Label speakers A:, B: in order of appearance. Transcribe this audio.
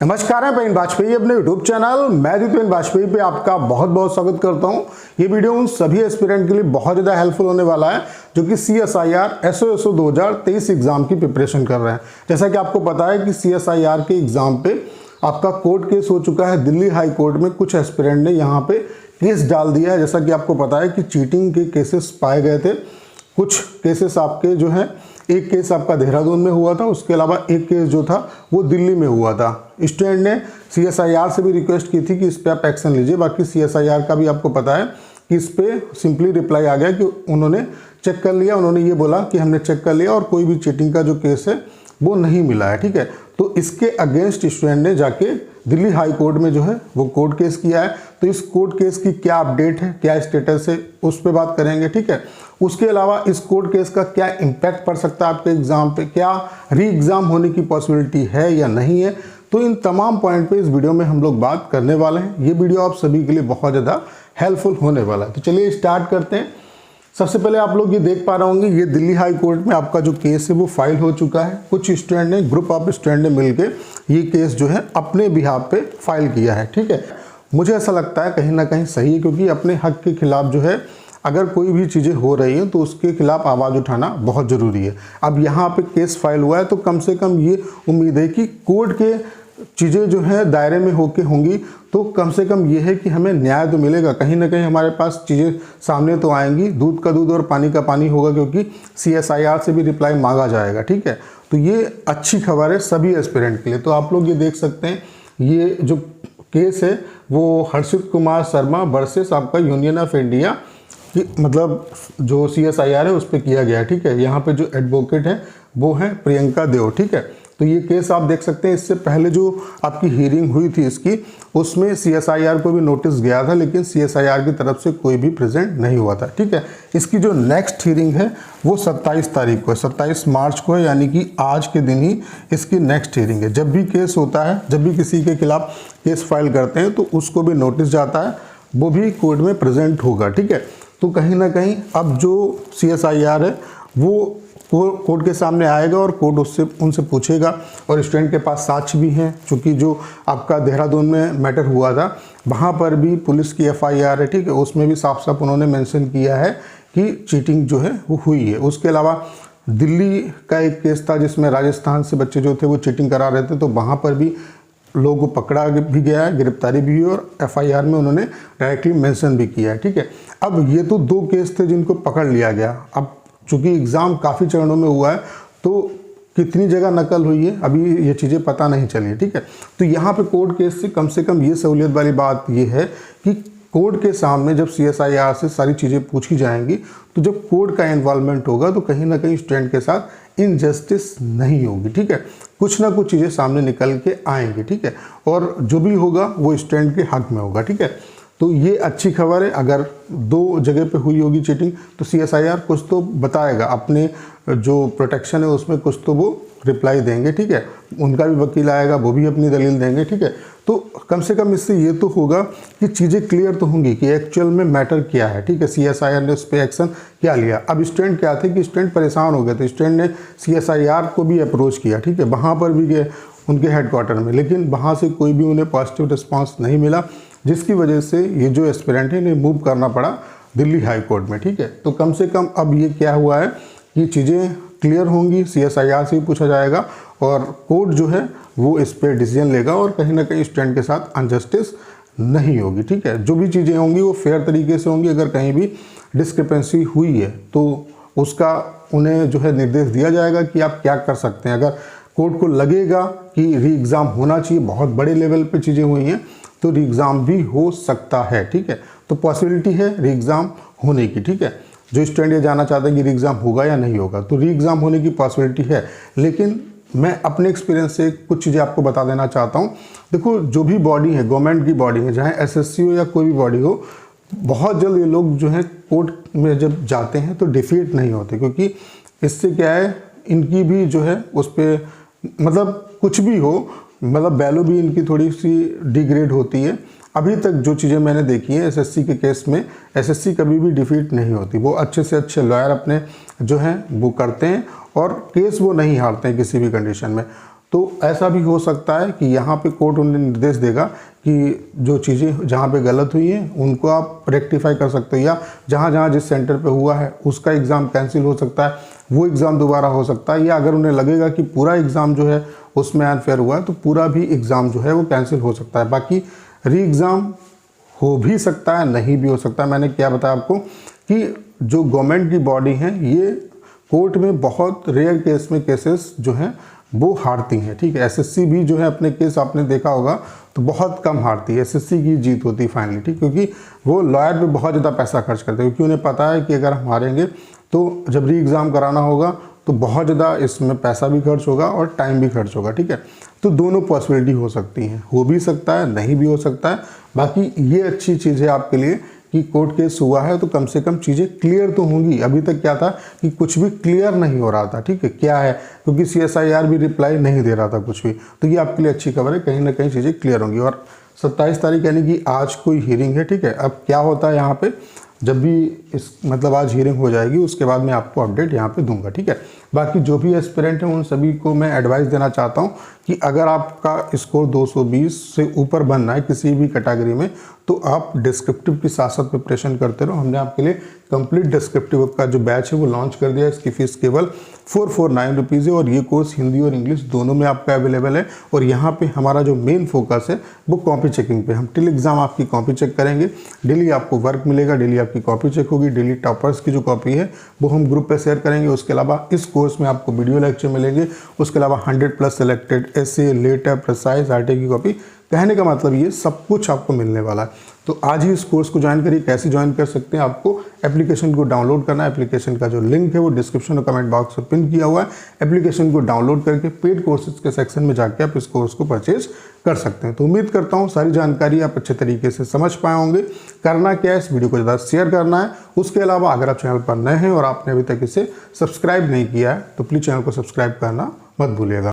A: नमस्कार, मैं प्रवीण वाजपेयी अपने यूट्यूब चैनल प्रवीण वाजपेयी पे आपका बहुत बहुत स्वागत करता हूं। ये वीडियो उन सभी एस्पिरेंट के लिए बहुत ज़्यादा हेल्पफुल होने वाला है जो कि CSIR SO 2023 एग्जाम की प्रिपरेशन कर रहे हैं। जैसा कि आपको पता है कि CSIR के एग्जाम पे आपका कोर्ट केस हो चुका है। दिल्ली हाई कोर्ट में कुछ एस्पिरेंट ने यहाँ पे केस डाल दिया है। जैसा कि आपको पता है कि चीटिंग के केसेस पाए गए थे। कुछ केसेस आपके जो हैं, एक केस आपका देहरादून में हुआ था, उसके अलावा एक केस जो था वो दिल्ली में हुआ था। स्टूडेंट ने CSIR से भी रिक्वेस्ट की थी कि इस पर आप एक्शन लीजिए। बाकी CSIR का भी आपको पता है कि इस पर सिंपली रिप्लाई आ गया कि उन्होंने चेक कर लिया। उन्होंने ये बोला कि हमने चेक कर लिया और कोई भी चीटिंग का जो केस है वो नहीं मिला है। ठीक है, तो इसके अगेंस्ट स्टूडेंट ने जाके दिल्ली हाई कोर्ट में जो है वो कोर्ट केस किया है। तो इस कोर्ट केस की क्या अपडेट है, क्या स्टेटस है, उस पर बात करेंगे। ठीक है, उसके अलावा इस कोर्ट केस का क्या इम्पैक्ट पड़ सकता है आपके एग्जाम पे, क्या री एग्जाम होने की पॉसिबिलिटी है या नहीं है, तो इन तमाम पॉइंट पे इस वीडियो में हम लोग बात करने वाले हैं। ये वीडियो आप सभी के लिए बहुत ज़्यादा हेल्पफुल होने वाला है। तो चलिए स्टार्ट करते हैं। सबसे पहले आप लोग ये देख पा रहे होंगे, ये दिल्ली हाई कोर्ट में आपका जो केस है वो फाइल हो चुका है। कुछ स्टूडेंट ने, ग्रुप ऑफ स्टूडेंट ने मिलकर ये केस जो है अपने बिहाफ पे फाइल किया है। ठीक है, मुझे ऐसा लगता है कहीं ना कहीं सही है, क्योंकि अपने हक के खिलाफ जो है अगर कोई भी चीज़ें हो रही हैं तो उसके खिलाफ आवाज़ उठाना बहुत ज़रूरी है। अब यहाँ पे केस फाइल हुआ है तो कम से कम ये उम्मीद है कि कोर्ट के चीज़ें जो है दायरे में होके होंगी, तो कम से कम ये है कि हमें न्याय तो मिलेगा। कहीं ना कहीं हमारे पास चीज़ें सामने तो आएंगी, दूध का दूध और पानी का पानी होगा, क्योंकि CSIR से भी रिप्लाई मांगा जाएगा। ठीक है, तो ये अच्छी खबर है सभी एस्पिरेंट के लिए। तो आप लोग ये देख सकते हैं, ये जो केस है वो हर्षित कुमार शर्मा वर्सेस आपका यूनियन ऑफ इंडिया कि मतलब जो CSIR है उस पर किया गया है। ठीक है, यहाँ पे जो एडवोकेट है वो है प्रियंका देव। ठीक है, तो ये केस आप देख सकते हैं। इससे पहले जो आपकी हियरिंग हुई थी इसकी, उसमें CSIR को भी नोटिस गया था, लेकिन CSIR की तरफ से कोई भी प्रेजेंट नहीं हुआ था। ठीक है, इसकी जो नेक्स्ट हियरिंग है वो 27 तारीख को है, 27 मार्च को है, यानी कि आज के दिन ही इसकी नेक्स्ट हियरिंग है। जब भी केस होता है, जब भी किसी के खिलाफ केस फाइल करते हैं तो उसको भी नोटिस जाता है, वो भी कोर्ट में प्रेजेंट होगा। ठीक है, तो कहीं ना कहीं अब जो CSIR है वो कोर्ट के सामने आएगा और कोर्ट उनसे पूछेगा। और स्टूडेंट के पास साक्ष्य भी हैं, चूँकि जो आपका देहरादून में मैटर हुआ था वहाँ पर भी पुलिस की FIR है। ठीक है, उसमें भी साफ साफ उन्होंने मेंशन किया है कि चीटिंग जो है वो हुई है। उसके अलावा दिल्ली का एक केस था जिसमें राजस्थान से बच्चे जो थे वो चीटिंग करा रहे थे, तो वहाँ पर भी लोगों को पकड़ा भी गया है, गिरफ्तारी भी हुई और FIR में उन्होंने डायरेक्टली मेंशन भी किया है। ठीक है, अब ये तो 2 केस थे जिनको पकड़ लिया गया। अब चूँकि एग्ज़ाम काफ़ी चरणों में हुआ है तो कितनी जगह नकल हुई है अभी ये चीज़ें पता नहीं चली है। ठीक है, तो यहाँ पे कोर्ट केस से कम ये सहूलियत वाली बात ये है कि कोर्ट के सामने जब CSIR से सारी चीज़ें पूछी जाएंगी, तो जब कोर्ट का इन्वॉल्वमेंट होगा तो कहीं ना कहीं स्टूडेंट के साथ इनजस्टिस नहीं होगी। ठीक है, कुछ ना कुछ चीज़ें सामने निकल के आएंगी। ठीक है, और जो भी होगा वो स्टूडेंट के हक में होगा। ठीक है, तो ये अच्छी खबर है। अगर 2 जगह पे हुई होगी चीटिंग तो CSIR कुछ तो बताएगा, अपने जो प्रोटेक्शन है उसमें कुछ तो वो रिप्लाई देंगे। ठीक है, उनका भी वकील आएगा, वो भी अपनी दलील देंगे। ठीक है, तो कम से कम इससे ये तो होगा कि चीज़ें क्लियर तो होंगी कि एक्चुअल में मैटर क्या है। ठीक है, CSIR ने उस पर एक्शन क्या लिया। अब स्टूडेंट क्या थे कि स्टूडेंट परेशान हो गए थे, स्टूडेंट ने CSIR को भी अप्रोच किया। ठीक है, वहाँ पर भी गए उनके हेडक्वार्टर में, लेकिन वहाँ से कोई भी उन्हें पॉजिटिव रिस्पॉन्स नहीं मिला, जिसकी वजह से ये जो एस्पिरेंट है इन्हें मूव करना पड़ा दिल्ली हाई कोर्ट में। ठीक है, तो कम से कम अब ये क्या हुआ है कि चीज़ें क्लियर होंगी, CSIR से भी पूछा जाएगा और कोर्ट जो है वो इस पर डिसीजन लेगा और कहीं ना कहीं स्टूडेंट के साथ अनजस्टिस नहीं होगी। ठीक है, जो भी चीज़ें होंगी वो फेयर तरीके से होंगी। अगर कहीं भी डिस्क्रिपेंसी हुई है तो उसका उन्हें जो है निर्देश दिया जाएगा कि आप क्या कर सकते हैं। अगर कोर्ट को लगेगा कि री एग्ज़ाम होना चाहिए, बहुत बड़े लेवल पे चीज़ें हुई हैं, तो री एग्ज़ाम भी हो सकता है। ठीक है, तो पॉसिबिलिटी है री एग्ज़ाम होने की। ठीक है, जो स्टूडेंट ये जानना चाहते हैं कि री एग्ज़ाम होगा या नहीं होगा, तो री एग्ज़ाम होने की पॉसिबिलिटी है। लेकिन मैं अपने एक्सपीरियंस से कुछ चीज़ें आपको बता देना चाहता हूँ। देखो, जो भी बॉडी है, गवर्नमेंट की बॉडी है, चाहे SSC हो या कोई भी बॉडी हो, बहुत जल्द ये लोग जो है कोर्ट में जब जाते हैं तो डिफीट नहीं होते, क्योंकि इससे क्या है, इनकी भी जो है उस पर मतलब कुछ भी हो, मतलब वैल्यू भी इनकी थोड़ी सी डिग्रेड होती है। अभी तक जो चीज़ें मैंने देखी हैं SSC के केस में, SSC कभी भी डिफीट नहीं होती। वो अच्छे से अच्छे लॉयर अपने जो हैं वो करते हैं और केस वो नहीं हारते हैं किसी भी कंडीशन में। तो ऐसा भी हो सकता है कि यहाँ पे कोर्ट उन्हें निर्देश देगा कि जो चीज़ें जहाँ पे गलत हुई हैं उनको आप रेक्टिफाई कर सकते हो, या जहाँ जहाँ जिस सेंटर पे हुआ है उसका एग्ज़ाम कैंसिल हो सकता है, वो एग्ज़ाम दोबारा हो सकता है, या अगर उन्हें लगेगा कि पूरा एग्ज़ाम जो है उसमें अनफेयर हुआ है तो पूरा भी एग्ज़ाम जो है वो कैंसिल हो सकता है। बाकी री एग्ज़ाम हो भी सकता है, नहीं भी हो सकता है। मैंने क्या बताया आपको कि जो गवर्नमेंट की बॉडी है ये कोर्ट में बहुत रेयर केस में केसेस जो हैं वो हारती हैं, ठीक है। एसएससी भी जो है अपने केस आपने देखा होगा तो बहुत कम हारती है, एसएससी की जीत होती है फाइनली, ठीक, क्योंकि वो लॉयर पे बहुत ज़्यादा पैसा खर्च करते हैं, क्योंकि उन्हें पता है कि अगर हम हारेंगे तो जब री एग्ज़ाम कराना होगा तो बहुत ज़्यादा इसमें पैसा भी खर्च होगा और टाइम भी खर्च होगा, ठीक है। तो दोनों पॉसिबिलिटी हो सकती हैं, हो भी सकता है, नहीं भी हो सकता है। बाकी ये अच्छी चीज़ है आपके लिए कि कोर्ट केस हुआ है तो कम से कम चीज़ें क्लियर तो होंगी। अभी तक क्या था कि कुछ भी क्लियर नहीं हो रहा था, ठीक है, क्या है, क्योंकि CSIR भी रिप्लाई नहीं दे रहा था कुछ भी। तो ये आपके लिए अच्छी खबर है, कहीं ना कहीं चीज़ें क्लियर होंगी। और 27 तारीख यानी कि आज कोई हियरिंग है, ठीक है। अब क्या होता है यहाँ पे, जब भी इस मतलब आज हियरिंग हो जाएगी उसके बाद मैं आपको अपडेट यहाँ पे दूंगा, ठीक है। बाकी जो भी एस्पिरेंट हैं उन सभी को मैं एडवाइस देना चाहता हूँ कि अगर आपका स्कोर 220 से ऊपर बनना है किसी भी कैटेगरी में तो आप डिस्क्रिप्टिव की साथ साथ प्रिपरेशन करते रहो। हमने आपके लिए कंप्लीट डिस्क्रिप्टिव का जो बैच है वो लॉन्च कर दिया है। इसकी फीस केवल 449 रुपीज़ है और ये कोर्स हिंदी और इंग्लिश दोनों में आपका अवेलेबल है। और यहाँ पे हमारा जो मेन फोकस है वो कॉपी चेकिंग पे, हम टिल एग्जाम आपकी कॉपी चेक करेंगे। डेली आपको वर्क मिलेगा, डेली आपकी कॉपी चेक होगी, डेली टॉपर्स की जो कॉपी है वो हम ग्रुप पे शेयर करेंगे। उसके अलावा इस कोर्स में आपको वीडियो लेक्चर मिलेंगे, उसके अलावा 100+ सेलेक्टेड ऐसे, लेटर, प्रिसाइज, आरटीआई की कॉपी। कहने का मतलब ये सब कुछ आपको मिलने वाला है। तो आज ही इस कोर्स को ज्वाइन करिए। कैसे ज्वाइन कर सकते हैं, आपको एप्लीकेशन को डाउनलोड करना है। एप्लीकेशन का जो लिंक है वो डिस्क्रिप्शन और कमेंट बॉक्स में पिन किया हुआ है। एप्लीकेशन को डाउनलोड करके पेड कोर्सेज के सेक्शन में जाके आप इस कोर्स को परचेज कर सकते हैं। तो उम्मीद करता हूँ सारी जानकारी आप अच्छे तरीके से समझ पाए होंगे। करना क्या है, इस वीडियो को ज़्यादा शेयर करना है। उसके अलावा अगर आप चैनल पर नए हैं और आपने अभी तक इसे सब्सक्राइब नहीं किया है तो प्लीज़ चैनल को सब्सक्राइब करना मत भूलिएगा।